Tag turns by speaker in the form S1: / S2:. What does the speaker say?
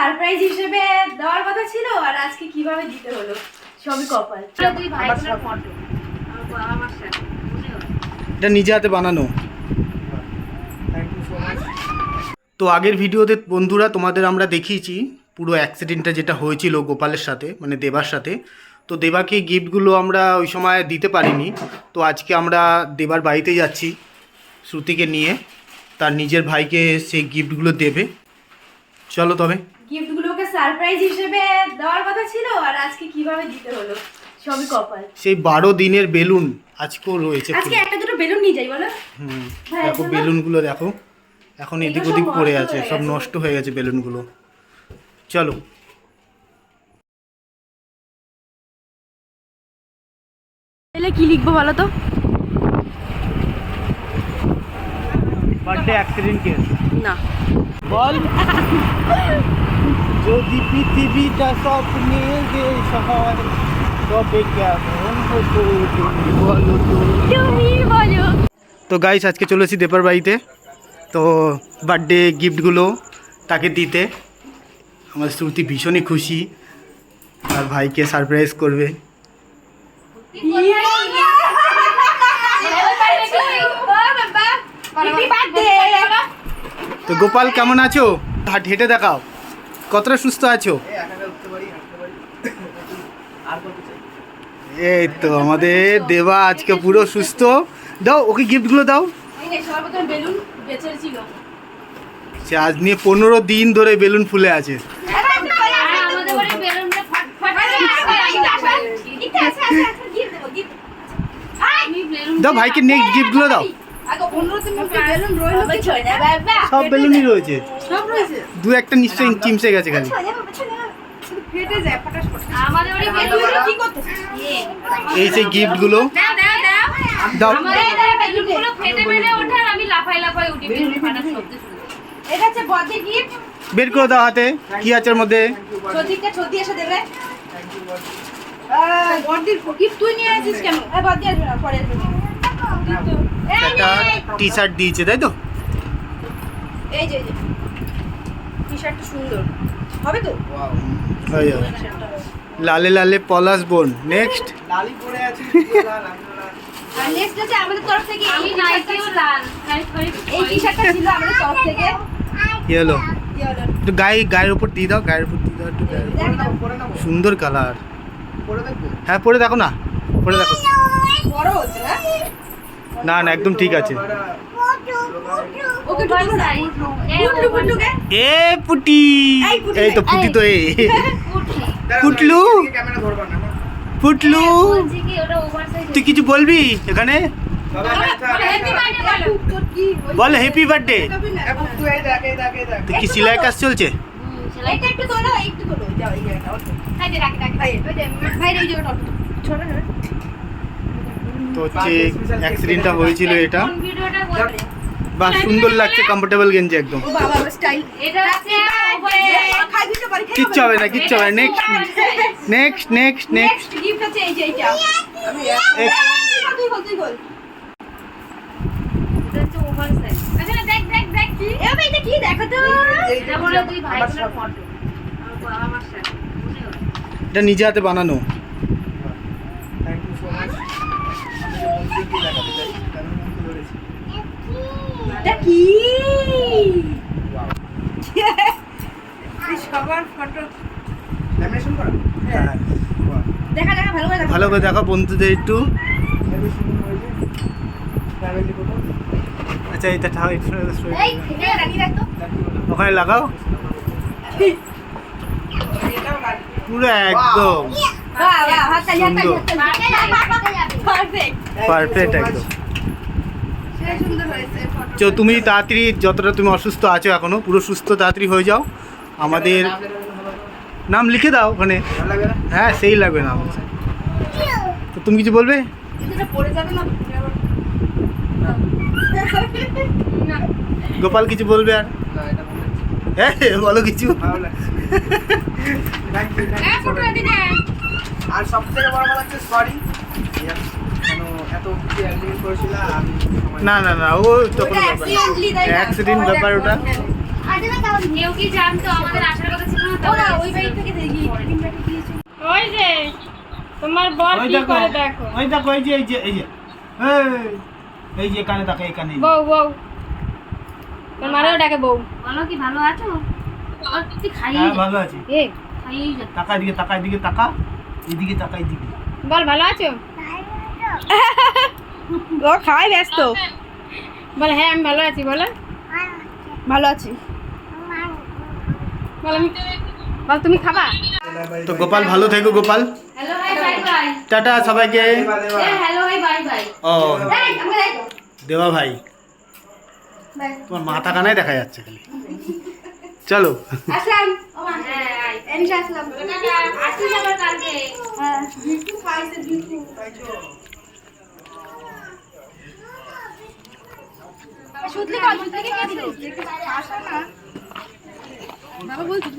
S1: Surprise হিসেবে দেওয়ার কথা ছিল, আর আজকে কিভাবে দিতে হলো সবই কপাল। দুই ভাই বোনের ফটো আমার সাথে
S2: এটা নিজে হাতে বানানো। তো আগের ভিডিওতে বন্ধুরা তোমাদের আমরা দেখিয়েছি পুরো অ্যাক্সিডেন্টটা যেটা হয়েছিল গোপালের সাথে, মানে দেবার সাথে। তো দেবাকে গিফটগুলো আমরা ওই সময় দিতে পারিনি। তো আজকে আমরা দেবার বাড়িতে যাচ্ছি শ্রুতিকে নিয়ে, তার নিজের ভাইকে সেই গিফটগুলো দেবে। চলো তবে।
S1: গিফটগুলোকে সারপ্রাইজ হিসেবে দেওয়ার কথা ছিল, আর আজকে কিভাবে দিতে হলো সবই কপাল।
S2: সেই 12 দিনের বেলুন আজকেও রয়েছে।
S1: আজকে একটা দুটো বেলুন নিয়ে যাই বলো।
S2: দেখো বেলুনগুলো দেখো, এখন এদিক ওদিক পড়ে আছে, সব নষ্ট হয়ে গেছে বেলুনগুলো। চলো।
S1: এলে কি লিখবো বলো তো?
S2: বার্থডে অ্যাক্সিডেন্ট কেস
S1: না
S2: বল। যদি পৃথিবীটা স্বপ্নে দেশ হয় তবে কেমন হতো তুমি বলো তো।
S1: তুমি বলো।
S2: তো গাইস আজকে চলেছি দেবার বাড়িতে, তো বার্থডে গিফটগুলো তাকে দিতে। আমার শ্রুতি ভীষণই খুশি, আর ভাইকে সারপ্রাইজ করবে। তো গোপাল কেমন আছো? হেঁটে দেখাও কতটা সুস্থ আছো। এই তো আমাদের দেবা আজকে পুরো সুস্থ। দাও ওকে গিফটগুলো দাও। আজ নিয়ে 15 দিন ধরে বেলুন ফুলে আছে। দাও ভাইকে নেক্সট গিফটগুলো দাও। সব বেলুনই রয়েছে, দু একটা নিশ্চয়ই চিমসে গেছে খালি। এই সেই গিফটগুলো দাও। বের করে দাও হাতে, কি আছে ওর মধ্যে? একটা টি শার্ট দিয়েছে তাই তো?
S1: এই যে টি শার্টটা সুন্দর হবে তো।
S2: লালে লালে পলাশ বোন। নেক্সট
S3: লালি পরে আছে।
S1: আর নেক্সট আছে আমাদের তরফ থেকে এই নাইটিও লাল, এই টি শার্টটা ছিল আমাদের তরফ থেকে।
S2: কি হলো? একটু গায়ের উপর দিয়ে দাও, গায়ের উপর দিয়ে দাও একটু। সুন্দর কালার। হ্যাঁ পরে দেখো না, পরে দেখো।
S1: বড় হচ্ছে
S2: না না একদম ঠিক আছে।
S1: ওকে ঢুকলো না পুটুকে।
S2: এ পুটি, এই তো পুটি তো এই পুটলু। পুটলু তুই কিছু বলবি এখানে? বল হ্যাপি বার্থডে। তুই কি সেলাই কাজ চলছে?
S1: একটু তোলো, একটু তোলো। যাও এই জায়গাটা ভাই রাখ ভাই এই জায়গাটা ছোট না।
S2: তো হচ্ছে অ্যাক্সিডেন্টটা হয়েছিল এটা। বাহ সুন্দর লাগছে, কমফোর্টেবল গেঞ্জি একদম। কিচ্ছু হবে না, কিচ্ছু হবে না। নেক্সট নেক্সট নেক্সট
S1: গিফট আছে এই যে এইটা। তুই বল। এটা হচ্ছে ওভার সাইজ। আচ্ছা দেখ কি? এ ভাই এটা কি দেখো তো। এটা বলে তুই ভাই বোনের ফটো আমার সাথে।
S2: এটা নিজে হাতে বানানো।
S1: এটা কি? সবার ফটো
S3: ল্যামিনেশন করা।
S1: দেখা ভালো করে
S2: ভালো করে দেখো বন্ধুদের একটু। আচ্ছা এটা ওখানে লাগাও পুরো একদম পারফেক্ট একদম। তো তুমি তাড়াতাড়ি যতটা তুমি অসুস্থ আছো এখনো, পুরো সুস্থ তাড়াতাড়ি হয়ে যাও। আমাদের নাম লিখে দাও ওখানে। হ্যাঁ সেই লাগবে নাম। তো তুমি কিছু বলবে? গোপাল কিছু বলবে আর? হ্যাঁ বলো কিছু।
S3: আর সবথেকে বড় কথা হচ্ছে সরি, এত কিছু অ্যাক্সিডেন্ট করেছিল আমি।
S2: না না না ও তখন অ্যাক্সিডেন্ট ব্যাপার ওটা।
S1: কেউ কি জানতো আমাদের আসার কথা ছিল না? না ওই বাড়ি থেকে দেখি টিফিনটাকে দিয়েছে।
S4: ওই যে তোমার বর
S2: ওই
S4: কি
S2: দেখো
S4: করে দেখো।
S2: ওই দেখো এই যে এই যে কানে দেখো এই কানে
S4: বউ বউ তোর মারেও ডাকে বউ।
S1: বলো কি ভালো আছো? আর তুই খাইয়ে
S2: হ্যাঁ
S1: যা,
S2: ভালো আছি
S4: এ
S1: খাইয়ে যা।
S2: টাকা এদিকে টাকা এদিকে টাকা এদিকে টাকা এদিকে
S4: বল ভালো আছো?
S5: ও খাওয়াই ব্যস্ত।
S4: বল হ্যাঁ আমি ভালো আছি। বলো
S5: ভালো আছি।
S4: বল আমি বল তুমি খাবা?
S2: তো গোপাল ভালো থেকো Gopal
S1: hello hi bye bye.
S2: Tata সবাইকে
S1: হ্যালো হাই বাই বাই।
S2: ও
S1: এই আমরা দেখো।
S2: দেবা ভাই
S1: বাই।
S2: তোমার মাথা কানায় দেখা যাচ্ছে খালি চলো
S1: আসলাম। ও মা হ্যাঁ এনিশা আসলাম। আসিস আবার কালকে। হ্যাঁ বিট্টু খাইছে বিট্টু। সুতলি কে দিল? আসা না। বাবা বলছিস